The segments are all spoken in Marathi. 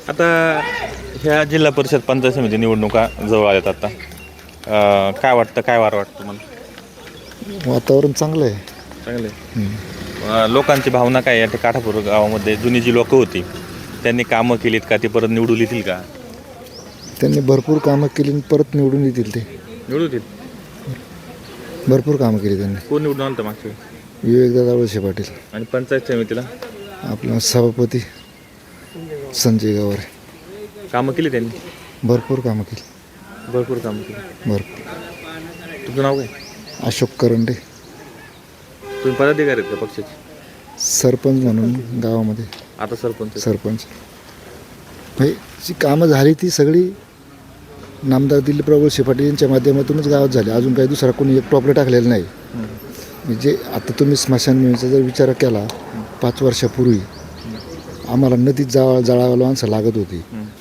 आता ह्या जिल्हा परिषद पंचायत समिती निवडणुका जवळ आल्यात आता. काय वाटतं, काय वार वाटतं तुम्हाला? वातावरण चांगलं आहे. चांगले. लोकांची भावना काय आहे? काठापूर गावामध्ये जुनी जी लोकं होती त्यांनी कामं केलीत का? ती परत निवडून येतील का? त्यांनी भरपूर कामं केली आणि परत निवडून येतील. ते निवडून येतील. भरपूर कामं केली त्यांनी. कोण निवडून आलं मागच्या वेळी? विवेकदादा वळसे पाटील. आणि पंचायत समितीला आपला सभापती संजय गावारे. कामं केली त्यांनी? भरपूर कामं केली. भरपूर कामं केली. भरपूर. तुमचं नाव काय? अशोक करंडे. तुम्ही पदाधिकारी आहेत का पक्षाचे? सरपंच म्हणून गावामध्ये. आता सरपंच. सरपंच भाई जी कामं झाली ती सगळी नामदार दिलीपराव वळसे पाटील यांच्या माध्यमातूनच गावात झाली. अजून काही दुसरा कोणी एक टॉपलं टाकलेलं नाही. म्हणजे आता तुम्ही स्मशानभूमीचा जर विचार केला 5 वर्षापूर्वी आम्हाला नदीत जाळावं माणसं लागत होती.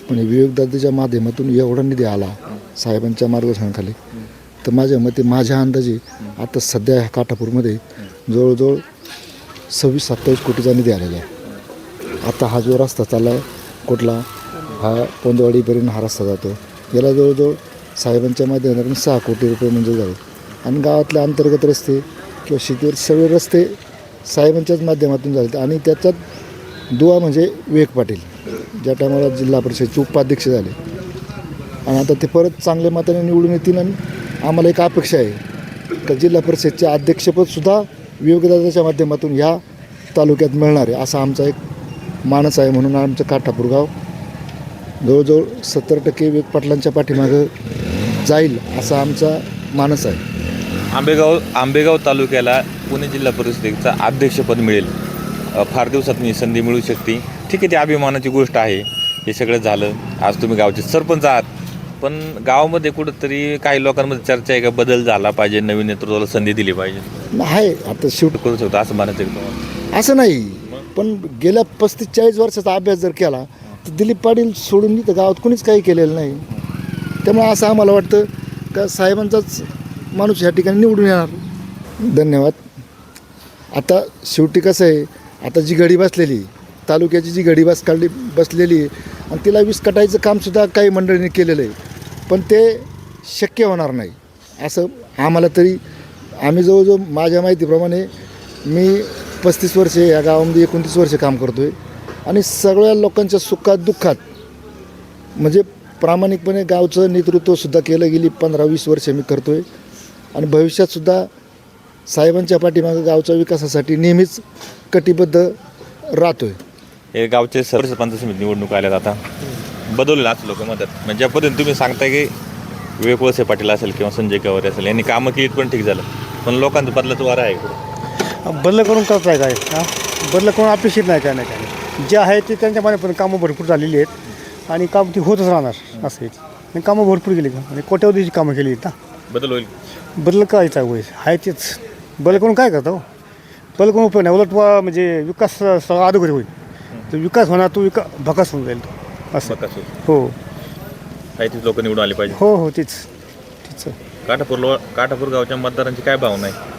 पण विवेकदादाच्या माध्यमातून एवढा निधी आला साहेबांच्या मार्गदर्शनाखाली. तर माझ्या मते माझ्या अंदाजे आता सध्या ह्या काठापूरमध्ये जवळजवळ 26-27 कोटीचा निधी आलेला आहे. आता हा जो रस्ता चालला आहे कुठला हा पोंदवाडीपर्यंत हा रस्ता जातो. याला जवळजवळ साहेबांच्या माध्यमातून 6 कोटी रुपये मंजूर झाले. आणि गावातले अंतर्गत रस्ते किंवा शेतीवर सगळे रस्ते साहेबांच्याच माध्यमातून झाले. आणि त्याच्यात दुवा म्हणजे विवेक पाटील ज्या टायमाला जिल्हा परिषदचे उपाध्यक्ष झाले. आणि आता ते परत चांगल्या मताने निवडून येतील. आणि आम्हाला एक अपेक्षा आहे का जिल्हा परिषदचे अध्यक्षपदसुद्धा विवेकदादाच्या माध्यमातून ह्या तालुक्यात मिळणार आहे असा आमचा एक मानस आहे. म्हणून आमचं काठापूर गाव जवळजवळ 70% विवेक पाटलांच्या पाठीमागं जाईल असा आमचा मानस आहे. आंबेगाव तालुक्याला पुणे जिल्हा परिषदेचा अध्यक्षपद मिळेल. फार दिवसात मी संधी मिळू शकते. ठीक आहे, ती अभिमानाची गोष्ट आहे. हे सगळं झालं. आज तुम्ही गावचे सरपंच आहात. पण गावामध्ये कुठंतरी काही लोकांमध्ये चर्चा आहे का बदल झाला पाहिजे, नवीन नेतृत्वाला संधी दिली पाहिजे? आहे आता शेवटी करू शकतो असं म्हणायचं आहे तुम्हाला? असं नाही. पण गेल्या 35-40 वर्षाचा अभ्यास जर केला तर दिलीप पाटील सोडून तर गावात कोणीच काही केलेलं नाही. त्यामुळे असं आम्हाला वाटतं का साहेबांचाच माणूस ह्या ठिकाणी निवडून येणार. धन्यवाद. आता शेवटी कसं आहे, आता जी घडी बसलेली तालुक्याची जी घडी बसलेली आणि तिला विस्कटायचं कामसुद्धा काही मंडळींनी केलेलं आहे. पण ते शक्य होणार नाही असं आम्हाला तरी. आम्ही जवळजवळ माझ्या माहितीप्रमाणे मी 35 वर्षे या गावामध्ये 29 वर्षे काम करतो आहे. आणि सगळ्या लोकांच्या सुखात दुःखात म्हणजे प्रामाणिकपणे गावचं नेतृत्वसुद्धा केलं. गेली 15-20 वर्षे मी करतो आहे. आणि भविष्यातसुद्धा साहेबांच्या पाठीमागं गावच्या विकासासाठी नेहमीच कटिबद्ध राहतो आहे. हे गावचे सरपंच समिती निवडणूक आल्यात आता. बदललं असं लोक मदत म्हणजे ज्या पद्धतीने तुम्ही सांगताय की विवेक वळसे पाटील असेल किंवा संजय गावारे असेल यांनी कामं केलीत पण ठीक झालं. पण लोकांचं बदलाचं वारा आहे. बदल करून करताय काय? बदल करून अपेक्षित नाही काय नाही काय. जे आहे ते त्यांच्या मनापर्यंत कामं भरपूर झालेली आहेत आणि काम ती होतच राहणार असं आहे. आणि कामं भरपूर केली आणि कोट्यावधीची कामं केली आहेत ना. बदल होईल. बदल करायचा होईल आहे तेच. बदल करून काय करता हो? बदल करून उपयोग नाही. उलट म्हणजे विकास सगळा अधोगती होईल. तर विकास होणार तो भकास होऊन जाईल तो असं. हो काही तीच लोक निवडून आले पाहिजे. हो तीच. काठापूर गावच्या मतदारांची काय भावना आहे?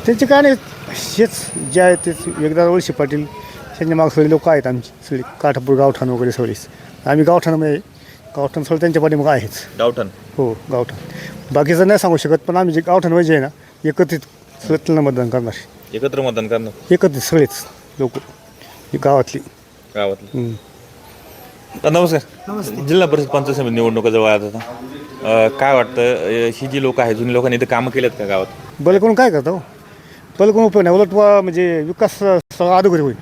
त्यांचे काय नाही हेच जे आहे तेच विवेकदादा वळसे पाटील त्यांच्या मागे सगळी लोक आहेत आमची सगळी काठापूर गावठाण वगैरे सगळीच. आम्ही गावठाणामध्ये गावठाण सगळं त्यांच्या पाठीमागं आहेच. गावठाण? हो गावठाण. बाकीचं नाही सांगू शकत. पण आम्ही जे गावठाण म्हणजे आहे ना एकत्रित सगळं त्यांना मतदान करणार. एकत्र मतदान करणार? एकत्रित सगळेच लोक गावातली. नमस्कार. जिल्हा परिषद पंचायत समिती निवडणुका जवळ आहेत आता. काय वाटतं ही जी लोक आहेत जुनी लोकांनी इथं कामं केलेत का गावात? बदल करून काय करता हो? बदल करून उपयोग नाही. उलट म्हणजे विकास सगळा अधोगती होईल.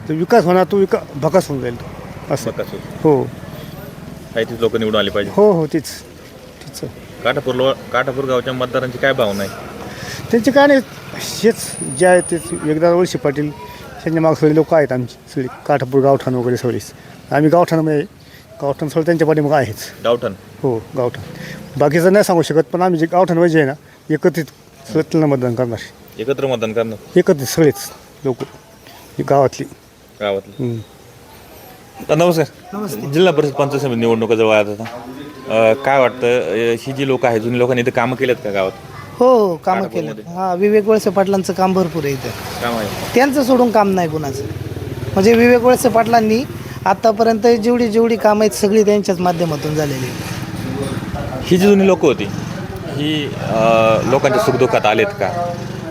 तर विकास होणार तो भकास होऊन जाईल तो असं. हो काही तीच लोक निवडून आले पाहिजे. हो तीच. काठापूर गावच्या मतदारांची काय भावना आहे? त्यांचे काय नाही हेच जे आहे तेच विवेकदादा वळसे पाटील त्यांच्या मागे सगळी लोक आहेत आमची सगळी काठापूर गावठाण वगैरे सगळीच. आम्ही गावठाणामध्ये गावठाण सगळं त्यांच्या पाठीमागं आहेच. गावठाण? हो गावठाण. बाकीचं नाही सांगू शकत. पण आम्ही जे गावठाण म्हणजे आहे ना एकत्रित सगळं त्यांना मतदान करणार. एकत्र मतदान करणार? एकत्रित सगळेच लोक गावातली. नमस्कार. जिल्हा परिषद पंचायत समिती निवडणुका जवळ आहेत आता. काय वाटतं ही जी लोक आहेत जुनी लोकांनी इथं कामं केलेत का गावात? हो कामं केलं. विवेक वळसे पाटलांचं काम भरपूर आहे इथं. काम आहे. त्यांचं सोडून काम नाही कुणाचं. म्हणजे विवेक वळसे पाटलांनी आतापर्यंत जेवढी कामं आहेत सगळी त्यांच्याच माध्यमातून झालेली आहेत. ही जी जुनी लोक होती ही लोकांच्या सुखदुःखात आलेत का?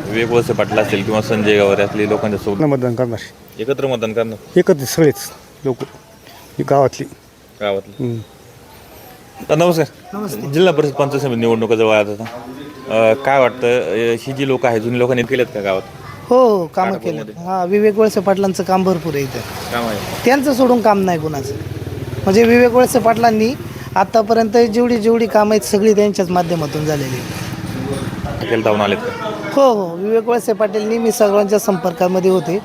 विवेक वळसे पाटील असतील किंवा संजय गावरे असली लोकांच्या सुख मतदान करणार एकत्र मतदान करणार एकत्र सगळेच लोक गावातली. गावातलं. तर नमस्कार. जिल्हा परिषद पंचायत समिती निवडणुका जवळ आल्या आता काय वाटतं ही जी लोक आहेत जुनी लोकांनी केलेत का गावात हो कामं केले. हां, विवेक वळसे पाटलांचं काम भरपूर आहे इथं. काम आहे? त्यांचं सोडून काम नाही कुणाचं. म्हणजे विवेक वळसे पाटलांनी आतापर्यंत जेवढी कामं आहेत सगळी त्यांच्याच माध्यमातून झालेली आहेत. केलं जाऊन आलेत का? हो विवेक वळसे पाटील नेहमी सर्वांच्या संपर्कामध्ये होते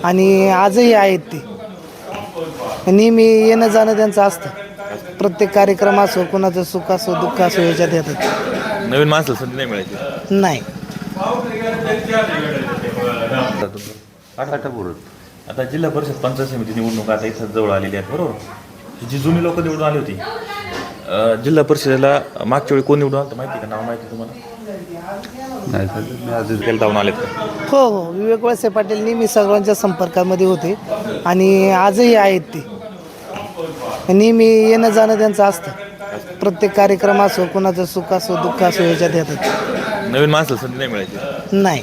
आणि आजही आहेत ते. नेहमी येणं जाणं त्यांचं असतं. प्रत्येक कार्यक्रम असो, कोणाचं सुख असो दुःख असो याच्यात येतात. नवीन माणसाला संधी नाही मिळायची. नाही. आता जिल्हा परिषद पंचायत समिती निवडणूक आता इथं जवळ आलेली आहेत बरोबर. ही जी जुनी लोक निवडून आली होती जिल्हा परिषदेला मागच्या वेळी कोण निवडून आलं माहिती का? नाव माहिती तुम्हाला? नाही सर केलं जाऊन आलेत का? हो विवेक वळसे पाटील नेहमी सर्वांच्या संपर्कामध्ये होते आणि आजही आहेत ते. नेहमी येणं जाणं त्यांचं असतं. प्रत्येक कार्यक्रम असो, कोणाचं सुख असो दुःख असो याच्यात येतात. नवीन माणसाला संधी नाही मिळायची. नाही.